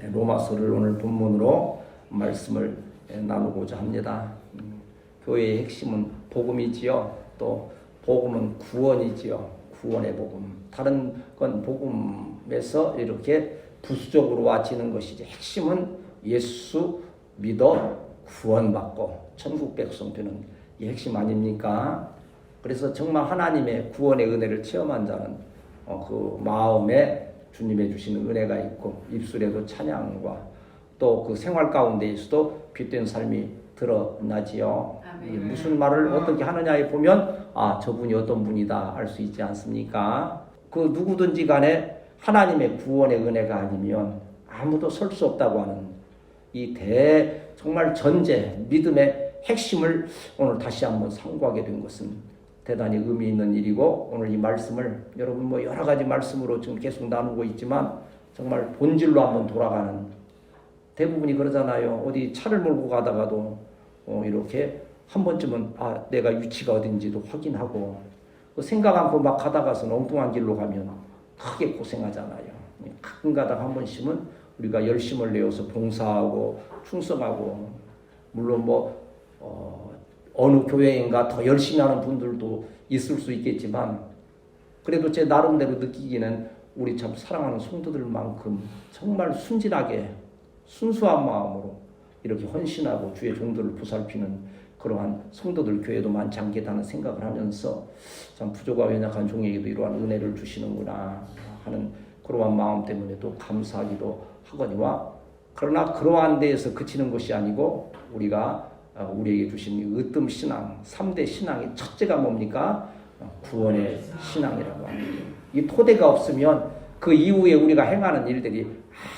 로마서를 오늘 본문으로 말씀을 나누고자 합니다. 교회의 핵심은 복음이지요. 또 복음은 구원이지요. 구원의 복음. 다른 건 복음에서 이렇게 부수적으로 와지는 것이지, 핵심은 예수 믿어 구원받고 천국 백성 되는 이 핵심 아닙니까? 그래서 정말 하나님의 구원의 은혜를 체험한 자는 그 마음에 주님의 주시는 은혜가 있고 입술에도 찬양과 또 그 생활 가운데에서도 빛된 삶이 드러나지요. 무슨 말을 어떻게 하느냐에 보면 저분이 어떤 분이다 알 수 있지 않습니까? 그 누구든지 간에 하나님의 구원의 은혜가 아니면 아무도 설 수 없다고 하는 이 정말 전제 믿음의 핵심을 오늘 다시 한번 상고하게 된 것은 대단히 의미 있는 일이고, 오늘 이 말씀을 여러분 여러 가지 말씀으로 지금 계속 나누고 있지만 정말 본질로 한번 돌아가는, 대부분이 그러잖아요. 어디 차를 몰고 가다가도 이렇게 한 번쯤은 내가 위치가 어딘지도 확인하고, 생각 않고 막 가다가서 엉뚱한 길로 가면 크게 고생하잖아요. 가끔가다 한 번씩은 우리가 열심을 내어서 봉사하고 충성하고, 물론 어느 교회인가 더 열심히 하는 분들도 있을 수 있겠지만, 그래도 제 나름대로 느끼기는 우리 참 사랑하는 성도들만큼 정말 순진하게 순수한 마음으로 이렇게 헌신하고 주의 종들을 보살피는 그러한 성도들 교회도 많지 않겠다는 생각을 하면서 참 부족하고 연약한 종에게도 이러한 은혜를 주시는구나 하는 그러한 마음 때문에 또 감사하기도 하거니와, 그러나 그러한 데에서 그치는 것이 아니고 우리에게 주신 으뜸 신앙, 3대 신앙의 첫째가 뭡니까? 구원의 신앙이라고 합니다. 이 토대가 없으면 그 이후에 우리가 행하는 일들이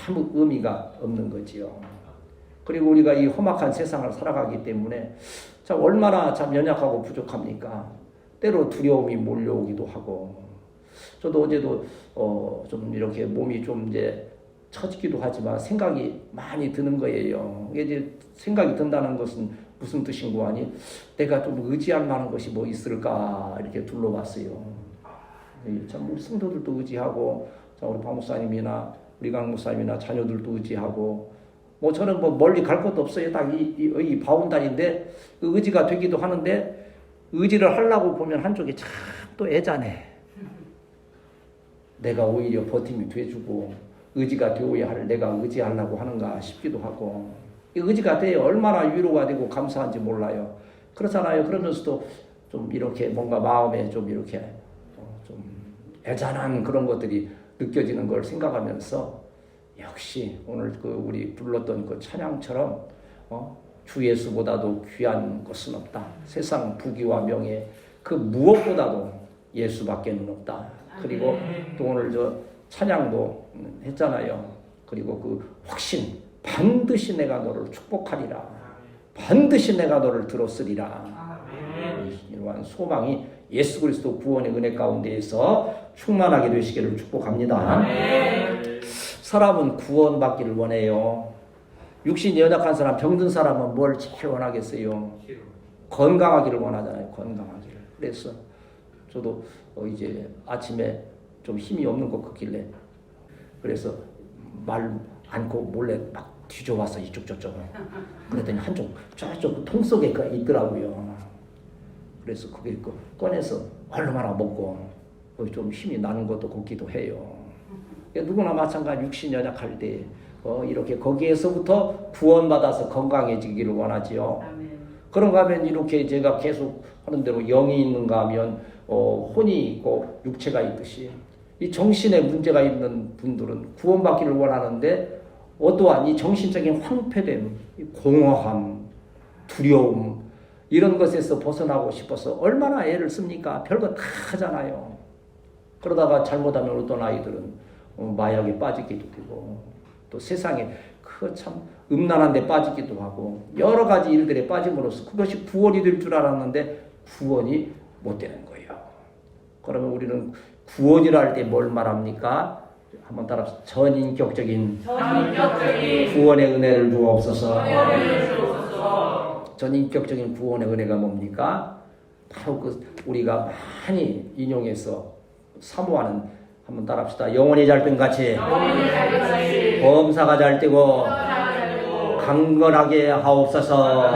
아무 의미가 없는 거지요. 그리고 우리가 이 험악한 세상을 살아가기 때문에 참 얼마나 참 연약하고 부족합니까? 때로 두려움이 몰려오기도 하고, 저도 어제도 좀 이렇게 몸이 좀 이제 처지기도 하지만 생각이 많이 드는 거예요. 이제 생각이 든다는 것은 무슨 뜻인고 하니, 내가 좀 의지할 만한 것이 뭐 있을까 이렇게 둘러봤어요. 참 우리 성도들도 의지하고, 우리 박 목사님이나 우리 강 목사님이나 자녀들도 의지하고, 저는 멀리 갈 것도 없어요. 딱 이 바운다리인데 의지가 되기도 하는데, 의지를 하려고 보면 한쪽이 참 또 애잔해. 내가 오히려 버팀이 돼주고 의지가 되어야 할 내가 의지하려고 하는가 싶기도 하고, 의지가 돼야 얼마나 위로가 되고 감사한지 몰라요. 그렇잖아요. 그러면서도 좀 이렇게 뭔가 마음에 좀 이렇게 좀 애잔한 그런 것들이 느껴지는 걸 생각하면서, 역시 오늘 우리 불렀던 그 찬양처럼 주 예수보다도 귀한 것은 없다. 세상 부귀와 명예 그 무엇보다도 예수밖에는 없다. 그리고 또 오늘 찬양도 했잖아요. 그리고 그 확신, 반드시 내가 너를 축복하리라. 반드시 내가 너를 들었으리라. 이러한 소망이 예수 그리스도 구원의 은혜 가운데에서 충만하게 되시기를 축복합니다. 사람은 구원받기를 원해요. 육신이 연약한 사람, 병든 사람은 뭘 제일 원하겠어요? 건강하기를 원하잖아요. 건강하기를. 그래서 저도 이제 아침에 좀 힘이 없는 것 같길래, 그래서 말 않고 몰래 막 뒤져와서 이쪽 저쪽으로. 그랬더니 한쪽 저쪽 통 속에 있더라고요. 그래서 그게 꺼내서 얼마나 먹고 좀 힘이 나는 것도 같기도 해요. 누구나 마찬가지 육신 연약할 때 이렇게 거기에서부터 구원받아서 건강해지기를 원하지요. 그런가 하면 이렇게 제가 계속 하는 대로 영이 있는가 하면 혼이 있고 육체가 있듯이, 이 정신에 문제가 있는 분들은 구원받기를 원하는데 어떠한 이 정신적인 황폐됨, 공허함, 두려움, 이런 것에서 벗어나고 싶어서 얼마나 애를 씁니까? 별거 다 하잖아요. 그러다가 잘못하면 어떤 아이들은 마약에 빠지기도 되고, 또 세상에 참 음란한 데 빠지기도 하고, 여러 가지 일들에 빠짐으로써 그것이 구원이 될 줄 알았는데 구원이 못 되는 거예요. 그러면 우리는 구원이라 할 때 뭘 말합니까? 한번 따라서 전인격적인 구원의 은혜를 주옵소서. 전인격적인 구원의 은혜가 뭡니까? 바로 우리가 많이 인용해서 사모하는 한번 따라합시다. 영혼이 잘 된 같이 범사가 잘 되고 강건하게 하옵소서.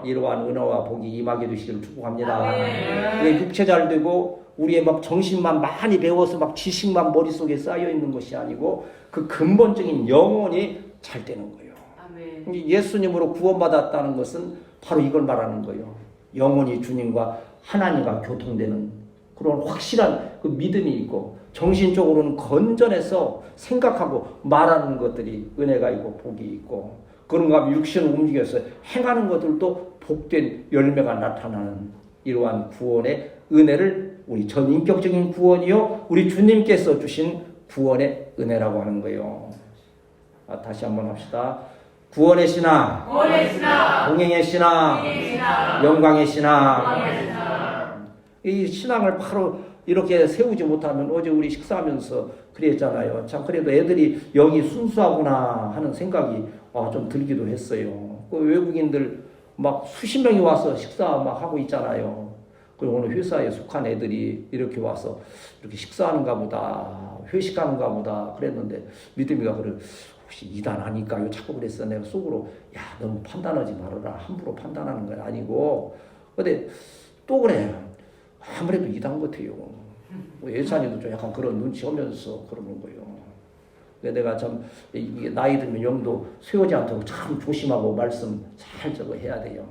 이러한 은혜와 복이 임하게 되시기를 축복합니다. 육체 잘 되고 우리의 막 정신만 많이 배워서 막 지식만 머릿속에 쌓여 있는 것이 아니고 그 근본적인 영혼이 잘 되는 거예요. 아멘. 예수님으로 구원받았다는 것은 바로 이걸 말하는 거예요. 영혼이 주님과 하나님과 교통되는 그런 확실한 그 믿음이 있고 정신적으로는 건전해서 생각하고 말하는 것들이 은혜가 있고 복이 있고 그런가 하면 육신을 움직여서 행하는 것들도 복된 열매가 나타나는 이러한 구원의 은혜를 우리 전인격적인 구원이요 우리 주님께서 주신 구원의 은혜라고 하는 거예요. 다시 한번 합시다. 구원의 신앙, 동행의 신앙, 영광의 신앙. 이 신앙을 바로 이렇게 세우지 못하면 어제 우리 식사하면서 그랬잖아요. 참 그래도 애들이 영이 순수하구나 하는 생각이 좀 들기도 했어요. 그 외국인들 막 수십 명이 와서 식사 막 하고 있잖아요. 그리고 오늘 회사에 속한 애들이 이렇게 와서 이렇게 식사하는가 보다, 회식하는가 보다 그랬는데 믿음이가 그래 혹시 이단 아닐까요? 자꾸 그랬어. 내가 속으로 야 너무 판단하지 말아라. 함부로 판단하는 건 아니고. 근데 또 그래. 아무래도 이단 같아요. 예찬이도 좀 약간 그런 눈치 오면서 그러는 거예요. 내가 참 이게 나이 들면 영도 쇠하지 않도록 참 조심하고 말씀 잘 저거 해야 돼요.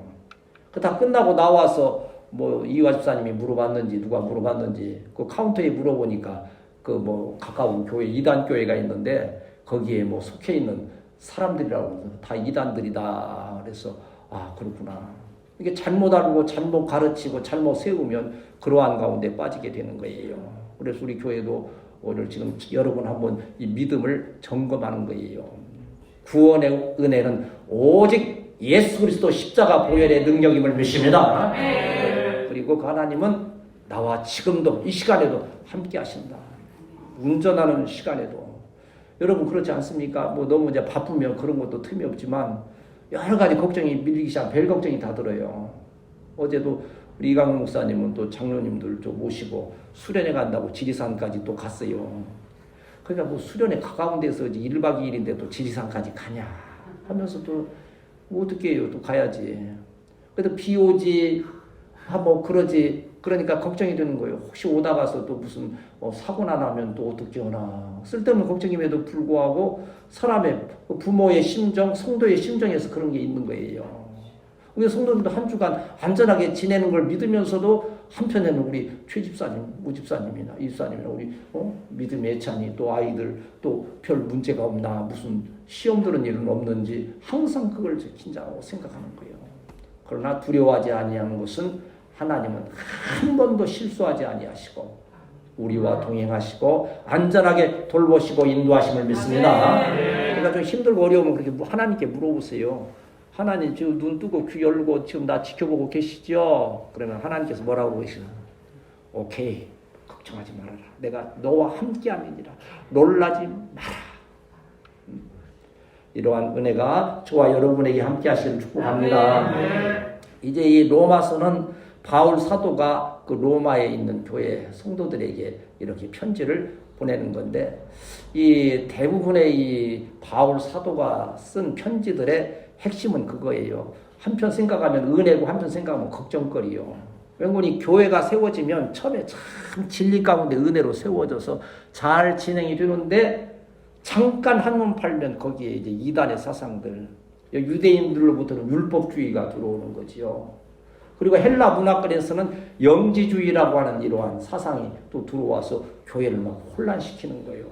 그 다 끝나고 나와서 뭐 이화 집사님이 물어봤는지 누가 물어봤는지 그 카운터에 물어보니까 그 뭐 가까운 교회 이단 교회가 있는데 거기에 뭐 속해 있는 사람들이라고 다 이단들이다. 그래서 그렇구나. 이게 잘못 알고 잘못 가르치고 잘못 세우면 그러한 가운데 빠지게 되는 거예요. 그래서 우리 교회도 오늘 지금 여러분 한번 이 믿음을 점검하는 거예요. 구원의 은혜는 오직 예수 그리스도 십자가 보혈의 능력임을 믿습니다. 그리고 그 하나님은 나와 지금도 이 시간에도 함께 하신다. 운전하는 시간에도. 여러분 그렇지 않습니까? 뭐 너무 이제 바쁘면 그런 것도 틈이 없지만 여러 가지 걱정이 밀리기 시작, 별 걱정이 다 들어요. 어제도 우리 이강훈 목사님은 또 장로님들 좀 모시고 수련회 간다고 지리산까지 또 갔어요. 그러니까 뭐 수련회 가까운 데서 이제 1박 2일인데 또 지리산까지 가냐 하면서 또 뭐 어떻게 해요? 또 가야지. 그래도 비 오지, 뭐 그러지. 그러니까 걱정이 되는 거예요. 혹시 오다가서 또 무슨 사고나 나면 또 어떻게 하나. 쓸데없는 걱정임에도 불구하고 사람의 부모의 심정, 성도의 심정에서 그런 게 있는 거예요. 우리 성도들도 한 주간 안전하게 지내는 걸 믿으면서도 한편에는 우리 최 집사님, 무 집사님이나 이 집사님이나 우리 믿음의 애찬이 또 아이들 또 별 문제가 없나 무슨 시험 들은 일은 없는지 항상 그걸 긴장하고 생각하는 거예요. 그러나 두려워하지 아니하는 것은 하나님은 한 번도 실수하지 아니하시고 우리와 동행하시고 안전하게 돌보시고 인도하심을 믿습니다. 그러니까 좀 힘들고 어려우면 그렇게 하나님께 물어보세요. 하나님 지금 눈 뜨고 귀 열고 지금 나 지켜보고 계시죠? 그러면 하나님께서 뭐라고 그러시나? 오케이, 걱정하지 말아라. 내가 너와 함께함이니라. 놀라지 마라. 이러한 은혜가 저와 여러분에게 함께 하시길 축복합니다. 이제 이 로마서는 바울 사도가 그 로마에 있는 교회 성도들에게 이렇게 편지를 보내는 건데 이 대부분의 이 바울 사도가 쓴 편지들의 핵심은 그거예요. 한편 생각하면 은혜고 한편 생각하면 걱정거리요. 왜냐하면 교회가 세워지면 처음에 참 진리 가운데 은혜로 세워져서 잘 진행이 되는데 잠깐 한눈 팔면 거기에 이제 이단의 사상들, 유대인들로부터는 율법주의가 들어오는 거지요. 그리고 헬라 문화권에서는 영지주의라고 하는 이러한 사상이 또 들어와서 교회를 막 혼란시키는 거예요.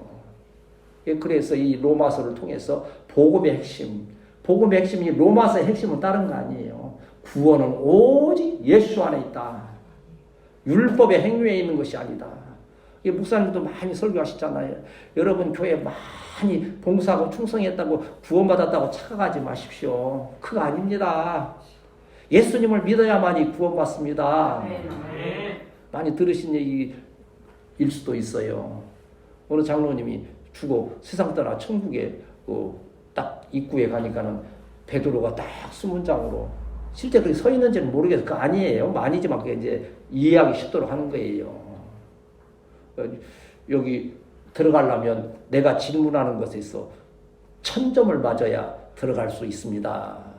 그래서 이 로마서를 통해서 복음의 핵심이 로마서의 핵심은 다른 거 아니에요. 구원은 오직 예수 안에 있다. 율법의 행위에 있는 것이 아니다. 목사님도 많이 설교하시잖아요. 여러분 교회 많이 봉사하고 충성했다고 구원받았다고 착각하지 마십시오. 그거 아닙니다. 예수님을 믿어야만이 구원받습니다. 많이 들으신 얘기일 수도 있어요. 어느 장로님이 죽어 세상 떠나 천국에 딱 입구에 가니까는 베드로가 딱 수문장으로 실제 그렇게 서 있는지는 모르겠어요. 그거 아니에요. 아니지만 그게 이제 이해하기 쉽도록 하는 거예요. 여기 들어가려면 내가 질문하는 것에 있어 1000점을 맞아야 들어갈 수 있습니다.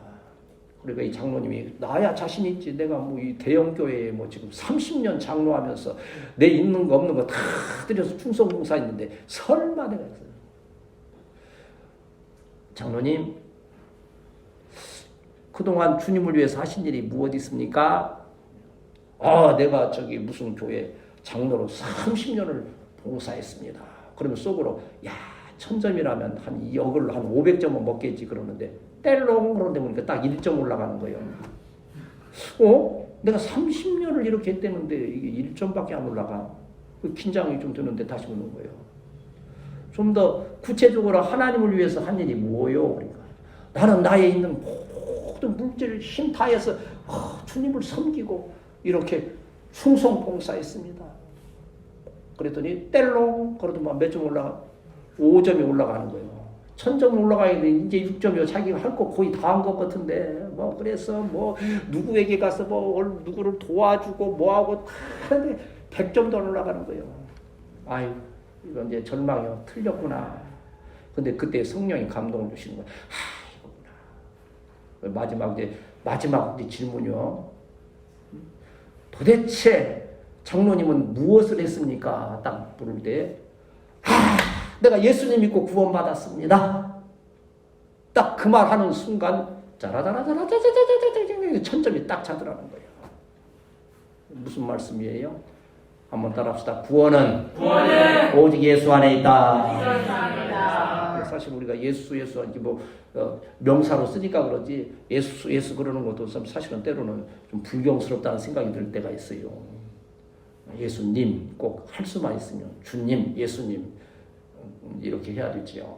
그러니까 이 장로님이 나야 자신 있지. 내가 뭐 이 대형 교회에 뭐 지금 30년 장로하면서 내 있는 거 없는 거 다 들여서 충성봉사 했는데 설마 내가 했어요. 장로님, 그동안 주님을 위해서 하신 일이 무엇 있습니까? 내가 저기 무슨 교회 장로로 30년을 봉사했습니다. 그러면 속으로 1000점이라면 한 2억을 한 500점은 먹겠지 그러는데 뗄롱 그런데 보니까 딱 1점 올라가는 거예요. 내가 30년을 이렇게 했다는데 이게 1점밖에 안 올라가. 그 긴장이 좀 드는데 다시 오는 거예요. 좀 더 구체적으로 하나님을 위해서 한 일이 뭐예요? 그러니까 나는 나에 있는 모든 물질 힘 다해서 주님을 섬기고 이렇게 충성 봉사했습니다. 그랬더니 뗄롱 그러더만 몇 점 올라가? 5점이 올라가는 거예요. 1000점 올라가는데 이제 6점이요. 자기가 할 거 거의 다 한 것 같은데 그래서 누구에게 가서 누구를 도와주고 뭐하고 다 하는데 100점도 안 올라가는 거예요. 아유, 이건 이제 절망이요. 틀렸구나. 근데 그때 성령이 감동을 주시는 거예요. 이거구나. 마지막 질문이요. 도대체 장로님은 무엇을 했습니까? 딱 부를 때 내가 예수님 믿고 구원받았습니다. 딱 그 말 하는 순간 짜라짜라짜라짜라짜라짜라 1000점이 딱 차더라는 거예요. 무슨 말씀이에요? 한번 따라합시다. 구원은 오직 예수 안에 있다. 사실 우리가 예수 명사로 쓰니까 그러지 예수 그러는 것도 사실은 때로는 좀 불경스럽다는 생각이 들 때가 있어요. 예수님 꼭 할 수만 있으면 주님, 예수님 이렇게 해야 되지요.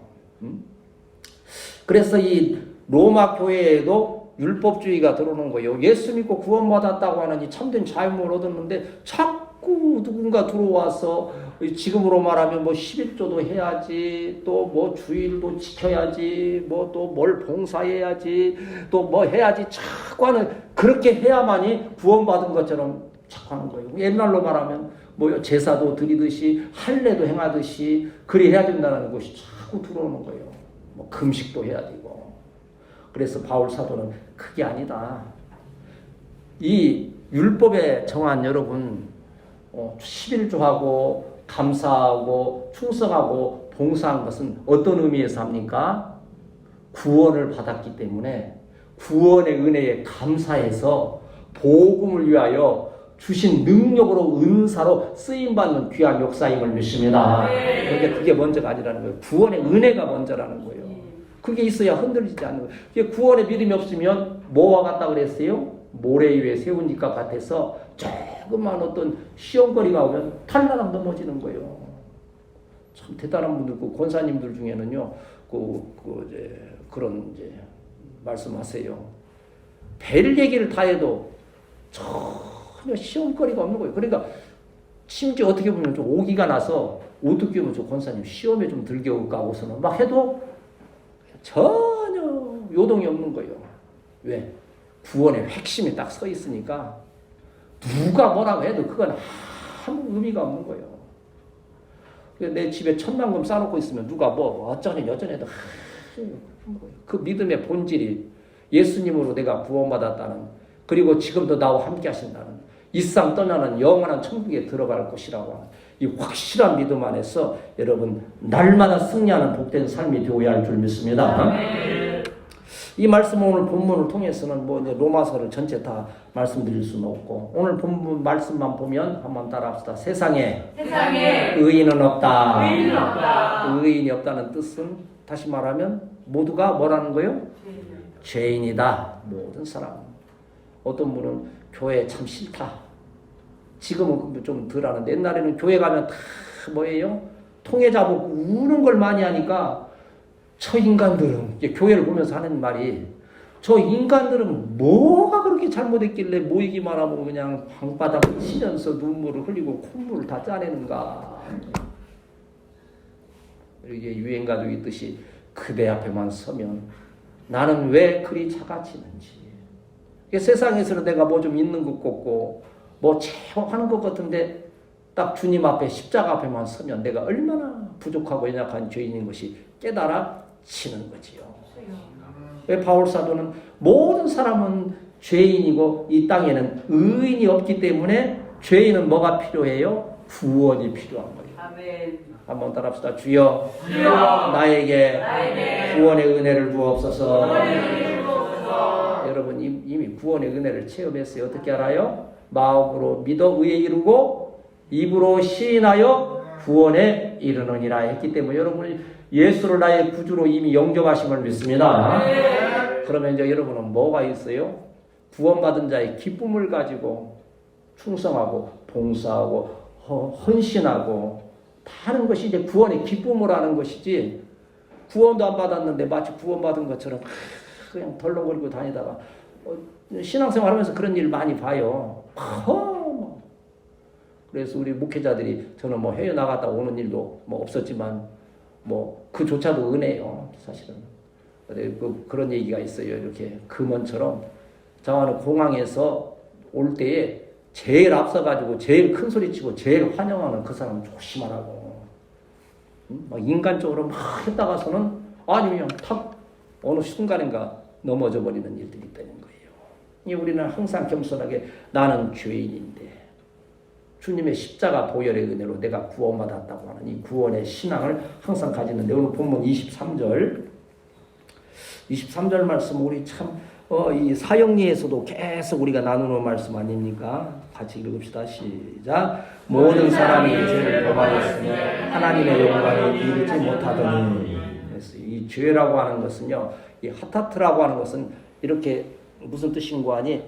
그래서 이 로마 교회에도 율법주의가 들어오는 거예요. 예수 믿고 구원받았다고 하는 이 참된 자유를 얻었는데 자꾸 누군가 들어와서 지금으로 말하면 11조도 해야지, 또 주일도 지켜야지, 또 뭘 봉사해야지, 또 해야지 자꾸 하는, 그렇게 해야만이 구원받은 것처럼 자꾸 하는 거예요. 옛날로 말하면 제사도 드리듯이 할례도 행하듯이 그리 해야 된다는 것이 자꾸 들어오는 거예요. 금식도 해야 되고. 그래서 바울 사도는 그게 아니다. 이 율법에 정한 여러분 11조하고 감사하고 충성하고 봉사한 것은 어떤 의미에서 합니까? 구원을 받았기 때문에 구원의 은혜에 감사해서 복음을 위하여 주신 능력으로 은사로 쓰임받는 귀한 역사임을 믿습니다. 그러니까 그게 먼저가 아니라는 거예요. 구원의 은혜가 먼저라는 거예요. 그게 있어야 흔들리지 않는 거예요. 구원의 믿음이 없으면 뭐와 같다 그랬어요? 모래 위에 세운 집과 같아서 조금만 어떤 시험거리가 오면 탈나락 넘어지는 거예요. 참 대단한 분들, 권사님들 중에는요, 그런 말씀하세요. 별 얘기를 다 해도 전혀 시험거리가 없는 거예요. 그러니까 심지어 어떻게 보면 좀 오기가 나서 어떻게 보면 저 권사님 시험에 좀 들겨올까 하고서는 막 해도 전혀 요동이 없는 거예요. 왜? 구원의 핵심이 딱 서 있으니까 누가 뭐라고 해도 그건 아무 의미가 없는 거예요. 내 집에 천만금 쌓아놓고 있으면 누가 어쩌네 여쩌네도 그 믿음의 본질이 예수님으로 내가 구원받았다는, 그리고 지금도 나와 함께 하신다는, 이 세상 떠나는 영원한 천국에 들어갈 것이라고 하는 이 확실한 믿음 안에서 여러분 날마다 승리하는 복된 삶이 되어야 할 줄 믿습니다. 이 말씀은 오늘 본문을 통해서는 로마서를 전체 다 말씀드릴 수는 없고, 오늘 본문 말씀만 보면 한번 따라합시다. 세상에 의인은 없다. 의인이 없다는 뜻은 다시 말하면 모두가 뭐라는 거예요? 죄인이다. 모든 사람. 어떤 분은 교회 참 싫다. 지금은 좀 덜 하는데 옛날에는 교회 가면 다 뭐예요? 통에 잡고 우는 걸 많이 하니까 저 인간들은, 교회를 보면서 하는 말이, 저 인간들은 뭐가 그렇게 잘못했길래 모이기만 하고 그냥 방바닥을 치면서 눈물을 흘리고 콧물을 다 짜내는가. 이게 유행가도 있듯이 그대 앞에만 서면 나는 왜 그리 작아지는지. 세상에서는 내가 좀 있는 것 같고 제어하는 것 같은데 딱 주님 앞에 십자가 앞에만 서면 내가 얼마나 부족하고 연약한 죄인인 것이 깨달아지는 거지요. 왜 바울 사도는 모든 사람은 죄인이고 이 땅에는 의인이 없기 때문에 죄인은 뭐가 필요해요? 구원이 필요한 거예요. 아멘. 한번 따라합시다. 주여, 나에게 구원의 은혜를 부옵소서. 여러분 이미 구원의 은혜를 체험했어요. 어떻게 알아요? 마음으로 믿어 의에 이르고 입으로 시인하여 구원에 이르느니라 했기 때문에 여러분이 예수를 나의 구주로 이미 영접하심을 믿습니다. 그러면 이제 여러분은 뭐가 있어요? 구원받은 자의 기쁨을 가지고 충성하고 봉사하고 헌신하고 하는 것이 이제 구원의 기쁨을 하는 것이지, 구원도 안 받았는데 마치 구원받은 것처럼 그냥 덜렁거리고 다니다가 신앙생활 하면서 그런 일 많이 봐요. 그래서 우리 목회자들이 저는 뭐 해외 나갔다 오는 일도 뭐 없었지만 뭐 그조차도 은혜예요. 사실은. 그런 얘기가 있어요. 이렇게 금원처럼 장하는 공항에서 올 때에 제일 앞서가지고 제일 큰 소리 치고 제일 환영하는 그 사람 조심하라고. 막 인간적으로 막 했다가서는 아니면 탁 어느 순간인가 넘어져 버리는 일들이 있다는 거예요. 우리는 항상 겸손하게 나는 죄인인데 주님의 십자가 보혈의 은혜로 내가 구원받았다고 하는 이 구원의 신앙을 항상 가지는데, 오늘 본문 23절 말씀 우리 참 이 사형리에서도 계속 우리가 나누는 말씀 아닙니까? 같이 읽읍시다. 시작. 모든 사람이 죄를 범하였으니 하나님의 영광에 이르지 못하더니. 이 죄라고 하는 것은요, 이 하타트라고 하는 것은 이렇게 무슨 뜻인고 하니,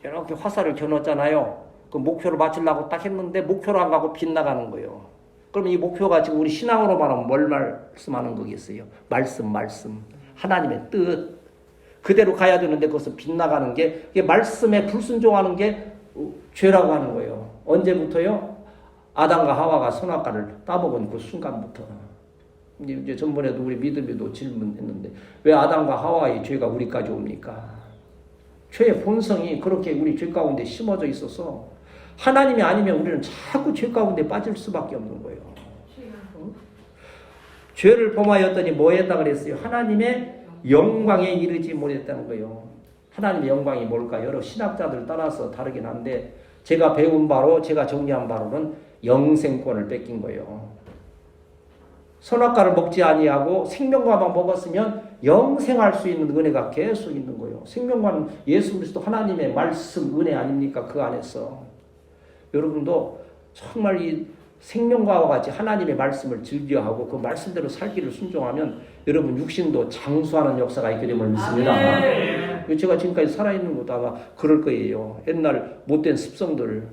이렇게 화살을 겨눴잖아요. 그 목표를 맞추려고 딱 했는데 목표로 안 가고 빗나가는 거예요. 그럼 이 목표가 지금 우리 신앙으로만 하면 뭘 말씀하는 거겠어요? 말씀. 하나님의 뜻. 그대로 가야 되는데 그것을 빗나가는 게, 이게 말씀에 불순종하는 게 죄라고 하는 거예요. 언제부터요? 아담과 하와가 선악과를 따먹은 그 순간부터. 이제 전번에도 우리 믿음에도 질문했는데 왜 아담과 하와의 죄가 우리까지 옵니까? 죄의 본성이 그렇게 우리 죄 가운데 심어져 있어서 하나님이 아니면 우리는 자꾸 죄 가운데 빠질 수밖에 없는 거예요. 죄를 범하였더니 뭐 했다 그랬어요? 하나님의 영광에 이르지 못했다는 거예요. 하나님의 영광이 뭘까? 여러 신학자들 따라서 다르긴 한데 제가 배운 바로, 제가 정리한 바로는 영생권을 뺏긴 거예요. 선악과를 먹지 아니하고 생명과만 먹었으면 영생할 수 있는 은혜가 계속 있는 거예요. 생명과는 예수 그리스도 하나님의 말씀 은혜 아닙니까? 그 안에서 여러분도 정말 이 생명과와 같이 하나님의 말씀을 즐겨하고 그 말씀대로 살기를 순종하면 여러분 육신도 장수하는 역사가 있게 됨을 믿습니다. 제가 지금까지 살아있는 것도 아마 그럴 거예요. 옛날 못된 습성들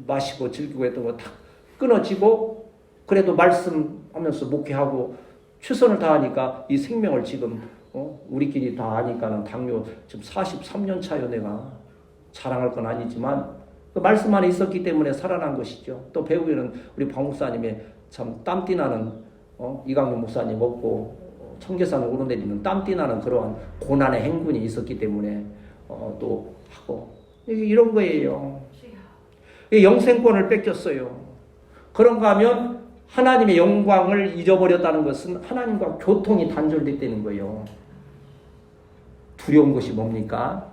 마시고 즐기고 했던 거 다 끊어지고, 그래도 말씀하면서 목회하고 최선을 다하니까 이 생명을 지금 우리끼리 다 아니까는 당뇨 지금 43년 차요. 내가 자랑할 건 아니지만 그 말씀 안에 있었기 때문에 살아난 것이죠. 또 배우에는 우리 박 목사님의 참 땀띠나는 이강민 목사님 없고 청계산을 오르내리는 땀띠나는 그러한 고난의 행군이 있었기 때문에 또 하고 이런 거예요. 영생권을 뺏겼어요. 그런가 하면 하나님의 영광을 잊어버렸다는 것은 하나님과 교통이 단절됐다는 거예요. 두려운 것이 뭡니까?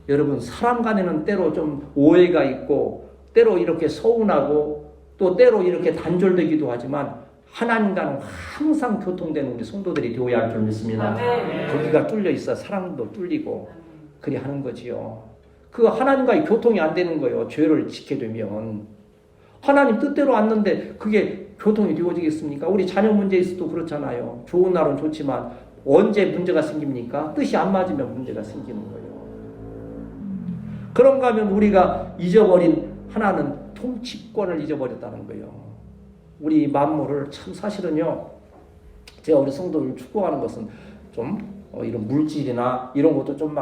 여러분, 사람 간에는 때로 좀 오해가 있고 때로 이렇게 서운하고 또 때로 이렇게 단절되기도 하지만 하나님과는 항상 교통되는 우리 성도들이 되어야 할 줄 믿습니다. 거기가 뚫려 있어 사랑도 뚫리고 그리 하는 거지요. 그 하나님과의 교통이 안 되는 거예요. 죄를 지게 되면 하나님 뜻대로 왔는데 그게 교통이 되어지겠습니까? 우리 자녀 문제에서도 그렇잖아요. 좋은 날은 좋지만 언제 문제가 생깁니까? 뜻이 안 맞으면 문제가 생기는 거예요. 그런가 하면 우리가 잊어버린 하나는 통치권을 잊어버렸다는 거예요. 우리 만물을 참 사실은요, 제가 우리 성도를 축복하는 것은 좀 이런 물질이나 이런 것도 좀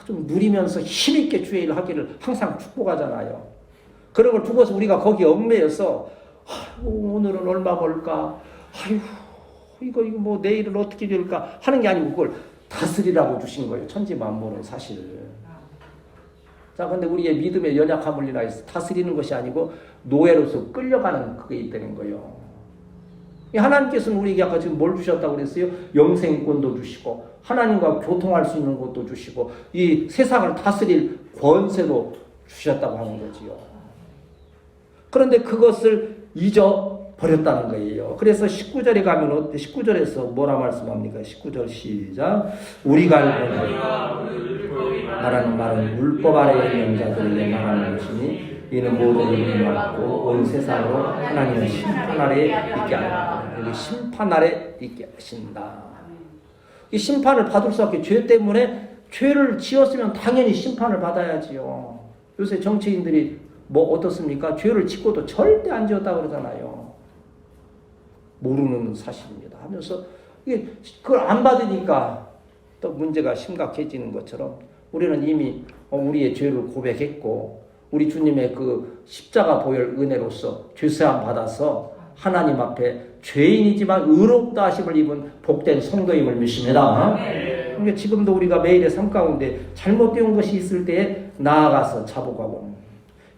좀 누리면서 힘있게 주의 일을 하기를 항상 축복하잖아요. 그런 걸 두고서 우리가 거기에 얽매여서 오늘은 얼마 벌까? 아이고 이거 뭐 내일은 어떻게 될까? 하는 게 아니고 그걸 다스리라고 주신 거예요. 천지 만물은 사실. 자, 근데 우리의 믿음의 연약함을 인하여서 다스리는 것이 아니고 노예로서 끌려가는 그게 있다는 거예요. 하나님께서는 우리에게 아까 지금 뭘 주셨다고 그랬어요? 영생권도 주시고 하나님과 교통할 수 있는 것도 주시고 이 세상을 다스릴 권세도 주셨다고 하는 거지요. 그런데 그것을 잊어버렸다는 거예요. 그래서 19절에 가면 19절에서 뭐라 말씀합니까? 19절 시작. 우리가 알고 말하는 말은 율법 아래에 있는 자들에게 말하는 것이니 이는 모든 일을 막고 온 세상으로 하나님의 심판 아래에 있게 하라. 여기 심판 아래 있게 하신다. 이 심판을 받을 수밖에 죄 때문에 죄를 지었으면 당연히 심판을 받아야지요. 요새 정치인들이 뭐 어떻습니까? 죄를 짓고도 절대 안 지었다고 그러잖아요. 모르는 사실입니다. 하면서 이게 그걸 안 받으니까 또 문제가 심각해지는 것처럼 우리는 이미 우리의 죄를 고백했고 우리 주님의 그 십자가 보혈 은혜로서 죄사함 받아서 하나님 앞에 죄인이지만 의롭다 하심을 입은 복된 성도임을 믿습니다. 그러니까 지금도 우리가 매일의 삶 가운데 잘못된 것이 있을 때에 나아가서 자복하고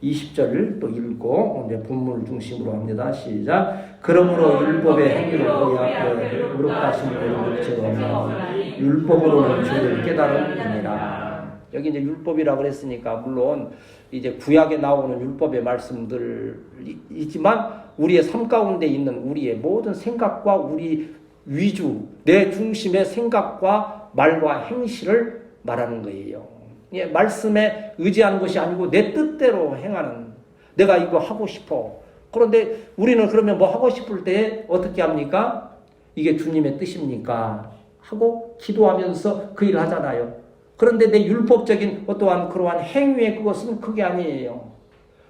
20절을 또 읽고 이제 본문을 중심으로 합니다. 시작. 그러므로 율법의 행위로 고약하여 의롭다 하심을 입은 율법으로는 죄를 깨달음이니라. 여기 이제 율법이라고 그랬으니까 물론 이제 구약에 나오는 율법의 말씀들이지만 우리의 삶 가운데 있는 우리의 모든 생각과 우리 위주, 내 중심의 생각과 말과 행실을 말하는 거예요. 예, 말씀에 의지하는 것이 아니고 내 뜻대로 행하는, 내가 이거 하고 싶어. 그런데 우리는 그러면 뭐 하고 싶을 때 어떻게 합니까? 이게 주님의 뜻입니까? 하고 기도하면서 그 일을 하잖아요. 그런데 내 율법적인 어떠한 그러한 행위의 그것은 그게 아니에요.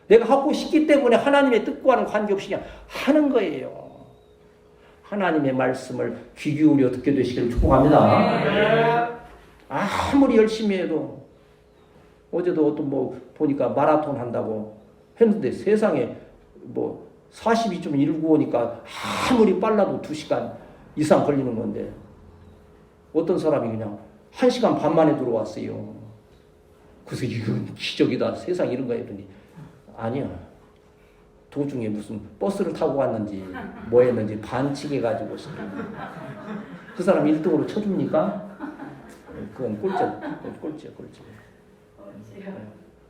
내가 하고 싶기 때문에 하나님의 뜻과는 관계없이 그냥 하는 거예요. 하나님의 말씀을 귀 기울여 듣게 되시기를 축복합니다. 아무리 열심히 해도 어제도 어떤 뭐 보니까 마라톤 한다고 했는데 세상에 뭐 42.195니까 아무리 빨라도 2시간 이상 걸리는 건데 어떤 사람이 그냥 1시간 반 만에 들어왔어요. 그래서 이건 기적이다. 세상 이런 거 했더니 아니야. 도중에 무슨 버스를 타고 왔는지 뭐 했는지 반칙해가지고 그 사람 1등으로 쳐줍니까? 그건 꼴찌야.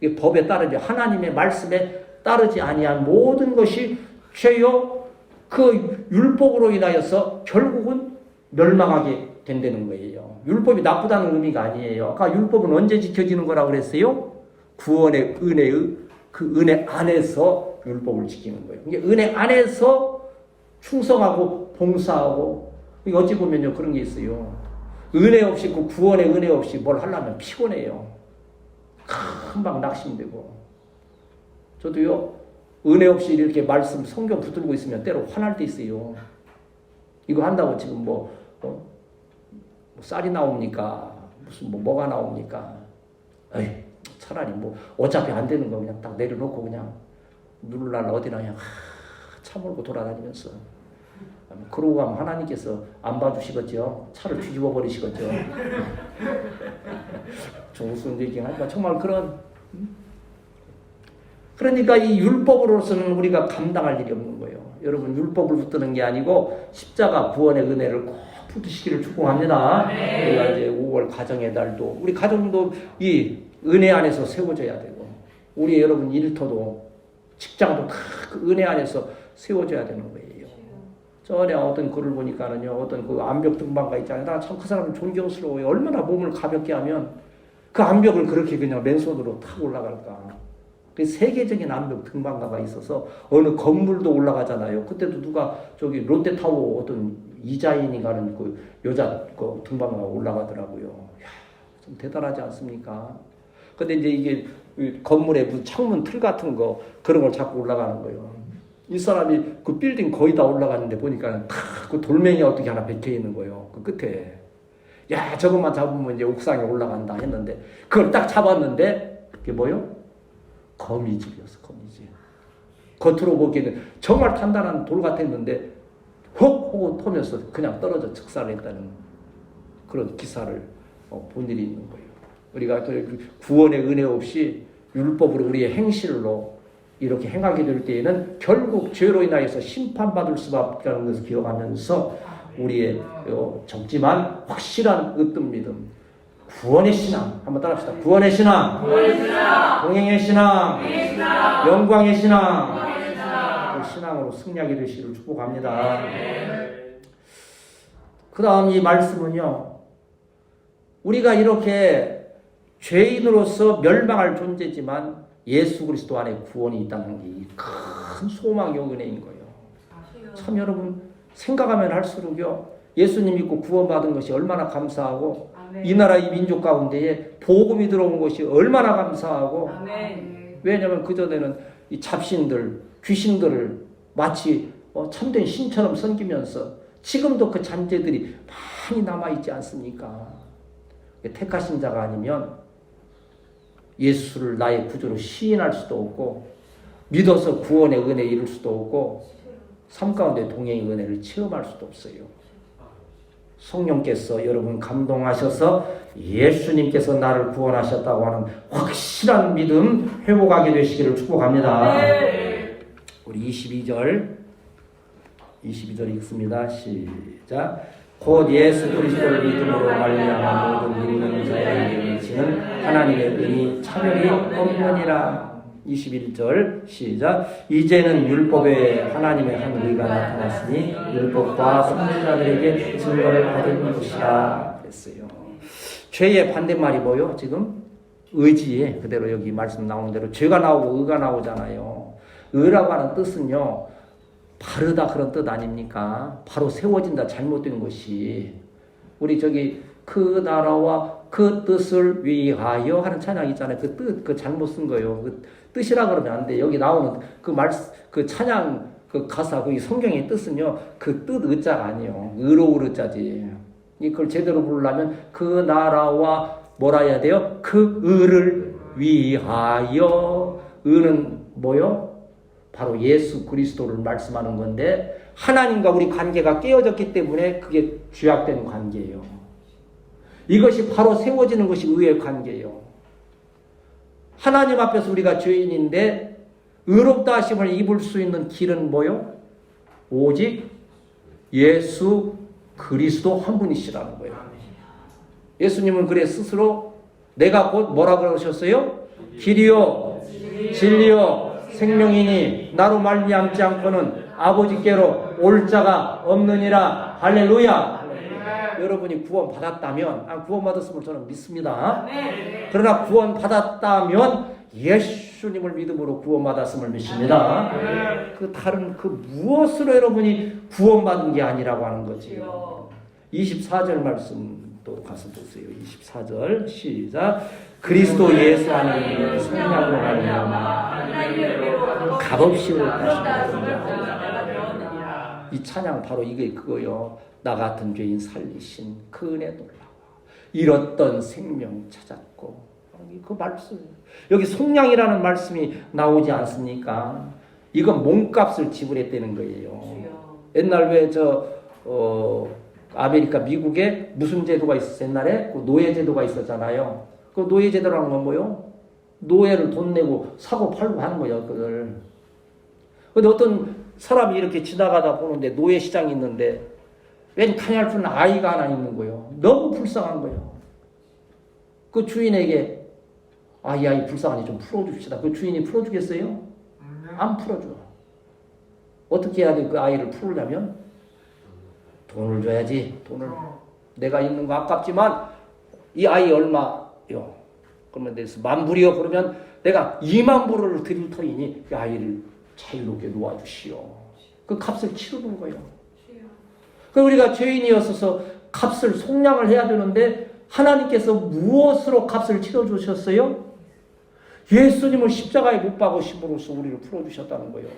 이게 법에 따르지 하나님의 말씀에 따르지 아니한 모든 것이 죄요 그 율법으로 인하여서 결국은 멸망하게 된다는 거예요. 율법이 나쁘다는 의미가 아니에요. 아까 율법은 언제 지켜지는 거라고 그랬어요? 구원의 은혜의 그 은혜 안에서 율법을 지키는 거예요. 이게 은혜 안에서 충성하고 봉사하고 이게 어찌 보면요 그런 게 있어요. 은혜 없이 그 구원의 은혜 없이 뭘 하려면 피곤해요. 금방 낙심되고. 저도요 은혜 없이 이렇게 말씀 성경 붙들고 있으면 때로 화날 때 있어요. 이거 한다고 지금 뭐 쌀이 나옵니까? 무슨 뭐가 나옵니까? 에이, 차라리 뭐 어차피 안 되는 거 그냥 딱 내려놓고 그냥 누를랄라 어디나 그냥 차 몰고 돌아다니면서 그러고 가면 하나님께서 안 봐주시겠죠? 차를 뒤집어 버리시겠죠? 좀 무슨 얘기하니까 정말 그런 그러니까 이 율법으로서는 우리가 감당할 일이 없는 거예요. 여러분 율법을 붙드는 게 아니고 십자가 구원의 은혜를 꼭 붙으시기를 축복합니다. 우리가 이제 5월 가정의 달도 우리 가정도 이 은혜 안에서 세워져야 되고 우리 여러분 일터도 직장도 다 그 은혜 안에서 세워져야 되는 거예요. 전에 어떤 글을 보니까는요 어떤 그 암벽 등반가 있잖아요. 나 참 그 사람은 존경스러워요. 얼마나 몸을 가볍게 하면 그 암벽을 그렇게 그냥 맨손으로 타고 올라갈까. 그 세계적인 암벽 등반가가 있어서 어느 건물도 올라가잖아요. 그때도 누가 저기 롯데타워 어떤 이자인이 가는 그 여자 그 등반가가 올라가더라고요. 이야, 좀 대단하지 않습니까? 근데 이제 이게 건물에 무슨 창문 틀 같은 거 그런 걸 잡고 올라가는 거예요. 이 사람이 그 빌딩 거의 다 올라갔는데 보니까 그 돌멩이 어떻게 하나 박혀 있는 거예요. 그 끝에. 야, 저것만 잡으면 이제 옥상에 올라간다 했는데 그걸 딱 잡았는데 그게 뭐요? 거미줄이었어, 거미줄. 겉으로 보기에는 정말 단단한 돌 같았는데 헉 하고 터면서 그냥 떨어져 즉사했다는 그런 기사를 본 일이 있는 거예요. 우리가 그 구원의 은혜 없이 율법으로 우리의 행실로 이렇게 행하게 될 때에는 결국 죄로 인하여서 심판받을 수밖에 없는 것을 기억하면서 우리의 적지만 확실한 으뜸 믿음, 구원의 신앙 한번 따라합시다. 구원의 신앙, 동행의 신앙, 영광의 신앙, 그 신앙으로 승리하게 되시기를 축복합니다. 그 다음 이 말씀은요, 우리가 이렇게 죄인으로서 멸망할 존재지만 예수 그리스도 안에 구원이 있다는 게 큰 소망의 은혜인 거예요. 참 여러분 생각하면 할수록요, 예수님 믿고 구원받은 것이 얼마나 감사하고, 이 나라 이 민족 가운데에 복음이 들어온 것이 얼마나 감사하고, 왜냐하면 그전에는 이 잡신들, 귀신들을 마치 참된 신처럼 섬기면서 지금도 그 잔재들이 많이 남아있지 않습니까? 택하신 자가 아니면 예수를 나의 구주로 시인할 수도 없고, 믿어서 구원의 은혜에 이를 수도 없고, 삶 가운데 동행의 은혜를 체험할 수도 없어요. 성령께서 여러분 감동하셔서 예수님께서 나를 구원하셨다고 하는 확실한 믿음 회복하게 되시기를 축복합니다. 우리 22절 읽습니다. 시작. 곧 예수 그리스도를 믿음으로 말미암아 모든 믿는 자에게 미치는 하나님의 은이 차별이 없느니라. 21절 시작. 이제는 율법에 하나님의 한 의가 나타났으니 율법과 선지자들에게 증거를 받은 것이라 그랬어요. 죄의 반대말이 뭐요? 지금 의지에 그대로 여기 말씀 나오는 대로 죄가 나오고 의가 나오잖아요. 의라고 하는 뜻은요, 바르다 그런 뜻 아닙니까? 바로 세워진다, 잘못된 것이. 우리 저기 그 나라와 그 뜻을 위하여 하는 찬양 있잖아요. 그 뜻, 그 잘못 쓴 거예요. 그 뜻이라 그러면 안 돼. 여기 나오는 그 찬양 그 가사, 그 성경의 뜻은요, 그 뜻 의자가 아니에요. 의로울 의자지. 이걸 제대로 부르려면 그 나라와 뭐라 해야 돼요? 그 의를 위하여. 의는 뭐요? 바로 예수 그리스도를 말씀하는 건데, 하나님과 우리 관계가 깨어졌기 때문에 그게 죄악된 관계예요. 이것이 바로 세워지는 것이 의의 관계예요. 하나님 앞에서 우리가 죄인인데 의롭다 하심을 입을 수 있는 길은 뭐요? 오직 예수 그리스도 한 분이시라는 거예요. 예수님은 그래 스스로 내가 곧 뭐라 그러셨어요? 길이요 진리요 생명이니 나로 말미암지 않고는 아버지께로 올 자가 없느니라. 할렐루야. 여러분이 구원 받았다면, 구원 받았음을 저는 믿습니다. 그러나 구원 받았다면 예수님을 믿음으로 구원 받았음을 믿습니다. 그 다른 그 무엇으로 여러분이 구원 받은 게 아니라고 하는 거지요. 24절 말씀도 가서 보세요. 24절 시작. 그리스도 예수 안에 성령으로 말미암아 값없이 얻으시는 이 찬양 바로 이게 그거요. 나 같은 죄인 살리신 그 은혜 놀라워. 잃었던 생명 찾았고. 그 말씀. 여기 속량이라는 말씀이 나오지 않습니까? 이건 몸값을 지불했다는 거예요. 옛날 왜 아메리카 미국에 무슨 제도가 있었어요? 옛날에 그 노예 제도가 있었잖아요. 그 노예 제도라는 건 뭐요? 노예를 돈 내고 사고 팔고 하는 거예요, 그걸. 근데 어떤 사람이 이렇게 지나가다 보는데 노예 시장이 있는데 웬 가냘픈 아이가 하나 있는 거예요. 너무 불쌍한 거예요. 그 주인에게 이 아이 불쌍하니 좀 풀어줍시다. 그 주인이 풀어주겠어요? 안 풀어줘. 어떻게 해야 돼? 그 아이를 풀으려면 돈을 줘야지. 돈을. 내가 있는 거 아깝지만 이 아이 얼마요? 그러면 내서 10,000불이요. 그러면 내가 20,000불을 드릴 터이니 이 아이를 자유롭게 놓아주시오. 그 값을 치르는 거예요. 그 우리가 죄인이었어서 값을 속량을 해야 되는데 하나님께서 무엇으로 값을 치러주셨어요? 예수님을 십자가에 못 박으심으로써 우리를 풀어주셨다는 거예요.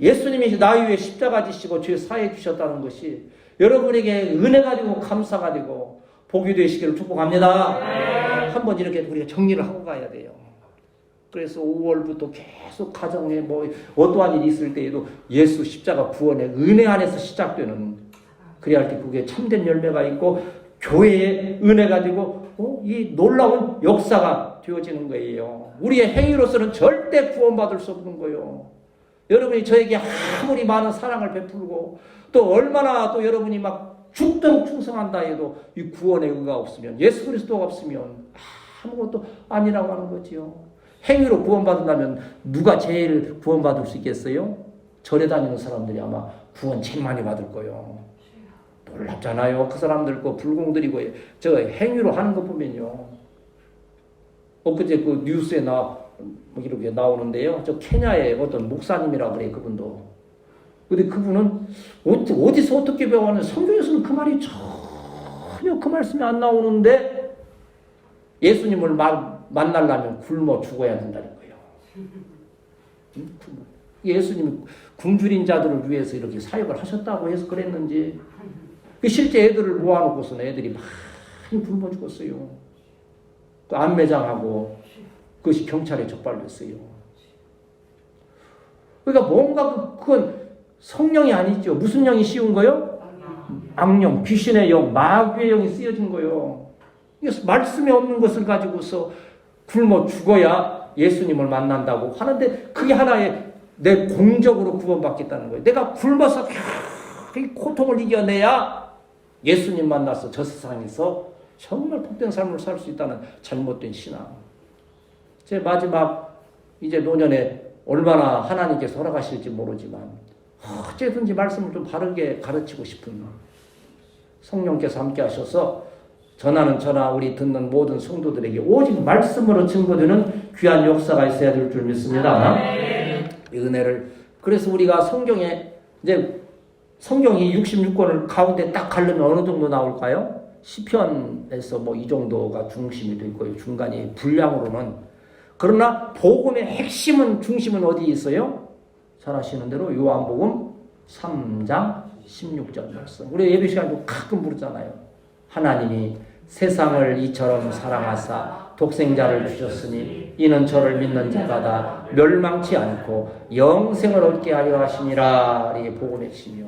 예수님이 나 위에 십자가 지시고 죄 사해 주셨다는 것이 여러분에게 은혜가 되고 감사가 되고 복이 되시기를 축복합니다. 한번 이렇게 우리가 정리를 하고 가야 돼요. 그래서 5월부터 계속 가정에 어떠한 일이 있을 때에도 예수 십자가 구원의 은혜 안에서 시작되는, 그래야 할 때 그게 참된 열매가 있고 교회의 은혜가 되고 이 놀라운 역사가 되어지는 거예요. 우리의 행위로서는 절대 구원받을 수 없는 거예요. 여러분이 저에게 아무리 많은 사랑을 베풀고 또 얼마나 또 여러분이 막 죽도록 충성한다 해도 이 구원의 의가 없으면, 예수 그리스도가 없으면 아무것도 아니라고 하는 거지요. 행위로 구원받는다면 누가 제일 구원받을 수 있겠어요? 절에 다니는 사람들이 아마 구원 제일 많이 받을 거예요. 놀랍잖아요. 그 사람들 그 불공들이고 저 행위로 하는 거 보면요. 엊그제 그 뉴스에 이렇게 나오는데요. 저 케냐의 어떤 목사님이라 그래, 그분도. 근데 그분은 어디서 어떻게 배웠는지 성경에서는 그 말이 전혀 그 말씀이 안 나오는데 예수님을 만나려면 굶어 죽어야 된다는 거예요. 예수님이 굶주린 자들을 위해서 이렇게 사역을 하셨다고 해서 그랬는지, 실제 애들을 모아놓고서는 애들이 많이 굶어 죽었어요. 그 안매장하고 그것이 경찰에 적발됐어요. 그러니까 뭔가 그건 성령이 아니죠. 무슨 영이 씌운 거요? 악령, 귀신의 영, 마귀의 영이 쓰여진 거요. 말씀이 없는 것을 가지고서 굶어 죽어야 예수님을 만난다고 하는데 그게 하나의 내 공적으로 구원받겠다는 거예요. 내가 굶어서 이 고통을 이겨내야 예수님 만나서 저 세상에서 정말 복된 삶을 살 수 있다는 잘못된 신앙. 제 마지막 이제 노년에 얼마나 하나님께서 허락하실지 모르지만 어쨌든지 말씀을 좀 바르게 가르치고 싶은 성령께서 함께 하셔서 저나 우리 듣는 모든 성도들에게 오직 말씀으로 증거되는 귀한 역사가 있어야 될 줄 믿습니다. 이 은혜를, 그래서 우리가 성경에 이제 성경이 66권을 가운데 딱 가려면 어느 정도 나올까요? 시편에서 뭐 이 정도가 중심이 될 거예요. 중간이 분량으로는. 그러나 복음의 핵심은, 중심은 어디 있어요? 잘 아시는 대로 요한복음 3장 16절 말씀. 우리 예배 시간도 가끔 부르잖아요. 하나님이 세상을 이처럼 사랑하사 독생자를 주셨으니 이는 저를 믿는 자가 다 멸망치 않고 영생을 얻게 하려 하시니라. 이게 복음의 핵심이요.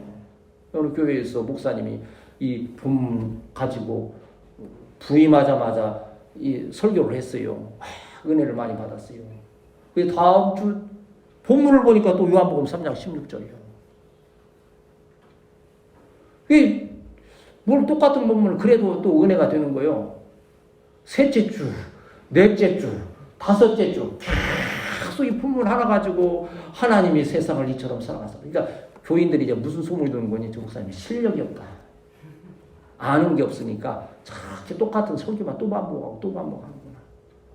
오늘 교회에서 목사님이 이 품 가지고 부임하자마자 이 설교를 했어요. 은혜를 많이 받았어요. 그 다음 주 본문을 보니까 또 요한복음 3장 16절이요. 이게 뭘 똑같은 본문을 그래도 또 은혜가 되는 거예요. 셋째 주, 넷째 주, 다섯째 주 계속 이 본문 하나 가지고 하나님이 세상을 이처럼 사랑하사. 그러니까 교인들이 이제 무슨 소문이 도는 거니? 저 목사님이 실력이 없다. 아는 게 없으니까 저렇게 똑같은 설교만 또 반복하고 또 반복하는구나.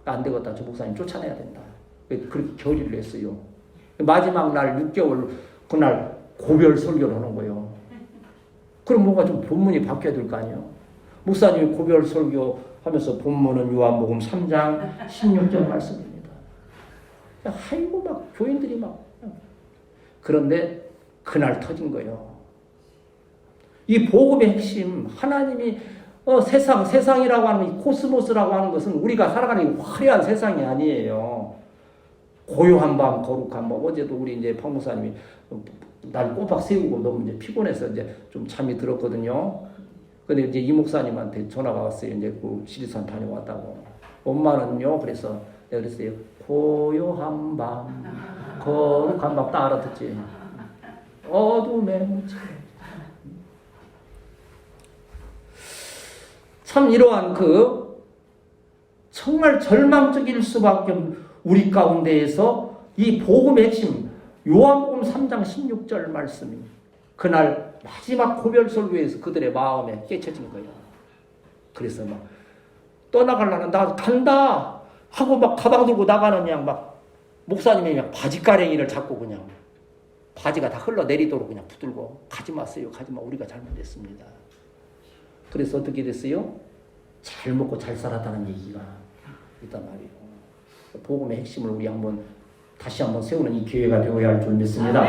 안 되겠다. 저 목사님 쫓아내야 된다. 그렇게 결의를 했어요. 마지막 날 6개월 그날 고별 설교를 하는 거예요. 그럼 뭔가 좀 본문이 바뀌어야 될 거 아니에요. 목사님이 고별 설교 하면서 본문은 요한복음 3장 16절 말씀입니다. 아이고 막 교인들이 막. 그런데 그날 터진 거예요. 이 복음의 핵심, 하나님이 세상이라고 하는 이 코스모스라고 하는 것은 우리가 살아가는 이 화려한 세상이 아니에요. 고요한 밤, 거룩한 밤. 어제도 우리 이제 박 목사님이 날 꼬박 세우고 너무 이제 피곤해서 이제 좀 잠이 들었거든요. 근데 이제 이 목사님한테 전화가 왔어요. 이제 그 시리산 다녀왔다고. 엄마는요, 그래서 내가 그랬어요. 고요한 밤, 거룩한 밤 딱 알아듣지. 어둠에 묻혀. 참 이러한 정말 절망적일 수밖에 없는 우리 가운데에서 이 복음의 핵심 요한복음 3장 16절 말씀이 그날 마지막 고별 설교에서 그들의 마음에 깨쳐진 거예요. 그래서 막 떠나가려는 나 간다 하고 막 가방 들고 나가는 그냥 막 목사님이 그냥 바지가랭이를 잡고 그냥 바지가 다 흘러내리도록 그냥 붙들고 가지 마세요. 가지 마. 우리가 잘못했습니다. 그래서 어떻게 됐어요? 잘 먹고 잘 살았다는 얘기가 있단 말이에요. 복음의 핵심을 우리 다시 한번 세우는 이 기회가 되어야 할 줄 믿습니다.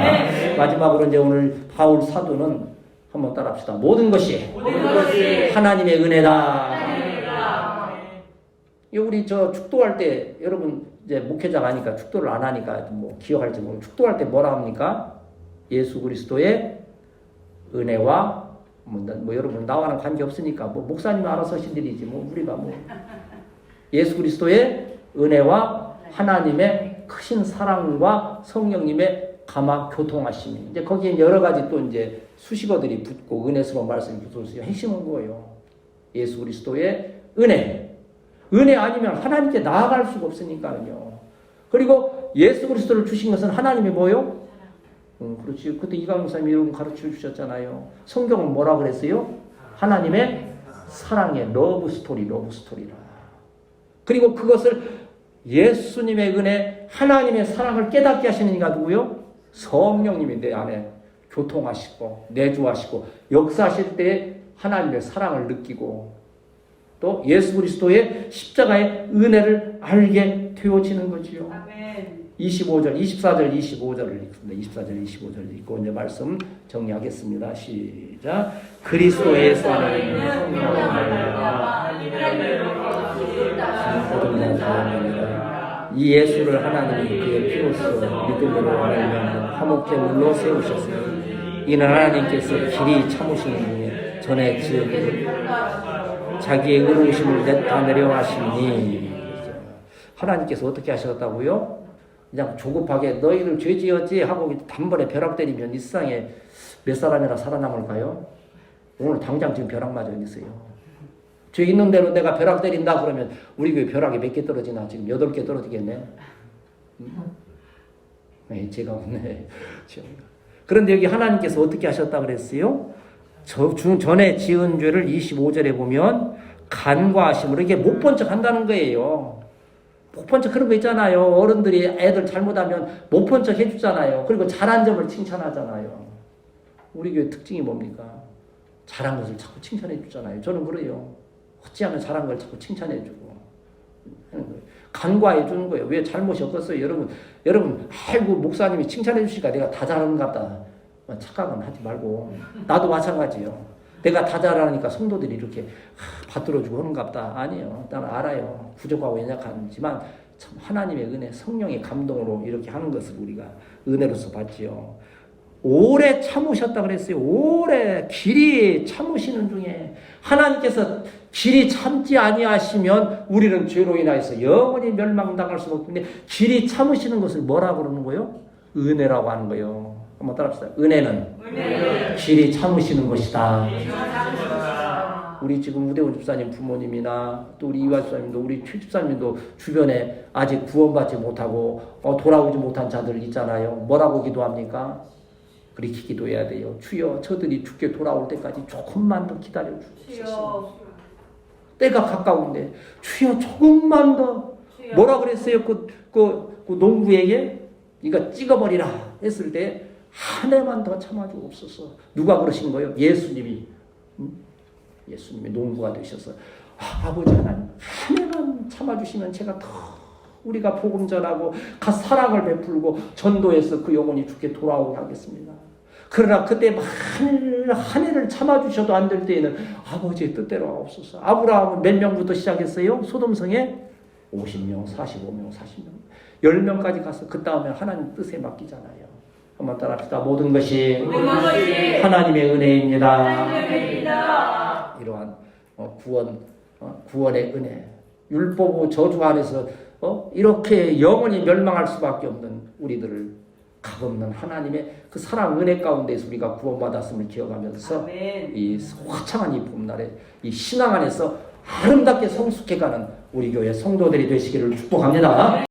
마지막으로 이제 오늘 바울 사도는 한번 따라합시다. 모든 것이 하나님의 은혜다. 우리 축도할 때 여러분 이제 목회자가 아니까 축도를 안 하니까 뭐 기억할지 모르고 축도할 때 뭐라 합니까? 예수 그리스도의 은혜와 뭐 여러분 나와는 관계 없으니까 뭐 목사님 알아서 하신 일이지 뭐 우리가 뭐 예수 그리스도의 은혜와 하나님의 크신 사랑과 성령님의 감화 교통하심이. 이제 거기에 여러 가지 또 이제 수식어들이 붙고 은혜스러운 말씀이 붙어서 핵심은 뭐예요? 예수 그리스도의 은혜. 은혜 아니면 하나님께 나아갈 수가 없으니까요. 그리고 예수 그리스도를 주신 것은 하나님이 뭐요? 그렇지. 그때 이광용 목사님이 이런 가르쳐 주셨잖아요. 성경은 뭐라 그랬어요? 하나님의 사랑의 러브 스토리라. 그리고 그것을 예수님의 은혜, 하나님의 사랑을 깨닫게 하시는 이가 누구요? 성령님이 내 안에 교통하시고 내주하시고 역사하실 때 하나님의 사랑을 느끼고 또 예수 그리스도의 십자가의 은혜를 알게 되어지는 거지요. 아멘. 24절, 25절을 읽습니다. 24절, 25절을 읽고 이제 말씀 정리하겠습니다. 시작. 그리스도 예수 안에 있는 성령으로 말미암아 모든 자가 이 예수를 하나님이 그의 피로써 믿음으로 말미암아 화목케 물로 세우셨으니 이는 하나님께서 길이 참으시는 중에 전에 지은 자기의 의로우심을 다 내려하시니. 하나님께서 어떻게 하셨다고요? 그냥 조급하게 너희들 죄 지었지 하고 단번에 벼락 때리면 이 세상에 몇 사람이나 살아남을까요? 오늘 당장 지금 벼락 맞아 있어요. 죄 있는 대로 내가 벼락 때린다 그러면 우리 교회 벼락이 몇 개 떨어지나? 지금 8개 떨어지겠네. 네, 제가 없네. 그런데 여기 하나님께서 어떻게 하셨다 그랬어요? 전에 지은 죄를 25절에 보면 간과하심으로 이게 못 본 척 한다는 거예요. 못 본 척 그런 거 있잖아요. 어른들이 애들 잘못하면 못 본 척 해주잖아요. 그리고 잘한 점을 칭찬하잖아요. 우리 교회 특징이 뭡니까? 잘한 것을 자꾸 칭찬해 주잖아요. 저는 그래요. 어찌하면 잘한 걸 자꾸 칭찬해 주고 하는 거예요. 간과해 주는 거예요. 왜 잘못이 없었어요? 여러분 아이고 목사님이 칭찬해 주시니까 내가 다 잘하는가 보다. 착각은 하지 말고 나도 마찬가지예요. 내가 다 잘하니까 성도들이 이렇게 받들어주고 하는가 보다. 아니에요. 나는 알아요. 부족하고 연약하지만 참 하나님의 은혜, 성령의 감동으로 이렇게 하는 것을 우리가 은혜로서 받지요. 오래 참으셨다 그랬어요. 오래 길이 참으시는 중에 하나님께서 길이 참지 아니하시면 우리는 죄로 인하여서 영원히 멸망당할 수 없는데 길이 참으시는 것을 뭐라고 그러는 거예요? 은혜라고 하는 거예요. 한번 따라합시다. 은혜는 길이 참으시는 것이다. 우리 지금 우대훈 집사님 부모님이나 또 우리 이화 집사님도 우리 최 집사님도 주변에 아직 구원받지 못하고 돌아오지 못한 자들 있잖아요. 뭐라고 기도합니까? 그렇게 기도해야 돼요. 주여 저들이 죽게 돌아올 때까지 조금만 더 기다려 주옵소서. 때가 가까운데 주여 조금만 더. 주여. 뭐라 그랬어요? 그 농부에게 이거 찍어버리라 했을 때 한 해만 더 참아주옵소서. 누가 그러신 거예요? 예수님이. 예수님이 농부가 되셔서 아버지 하나님 한 해만 참아주시면 제가 더 우리가 복음 전하고 사랑을 베풀고 전도해서 그 영혼이 죽게 돌아오게 하겠습니다. 그러나 그때 한 해를 참아주셔도 안 될 때에는 아버지의 뜻대로 하옵소서. 아브라함은 몇 명부터 시작했어요? 소돔성에 50명, 45명, 40명, 10명까지 가서 그 다음에 하나님 뜻에 맡기잖아요. 한번 따라합시다. 모든 것이 하나님의 은혜입니다. 이러한 구원의 은혜, 율법의 저주 안에서 이렇게 영원히 멸망할 수밖에 없는 우리들을 값없는 하나님의 그 사랑 은혜 가운데서 우리가 구원받았음을 기억하면서 아멘. 이 화창한 이 봄날에 이 신앙 안에서 아름답게 성숙해가는 우리 교회 성도들이 되시기를 축복합니다.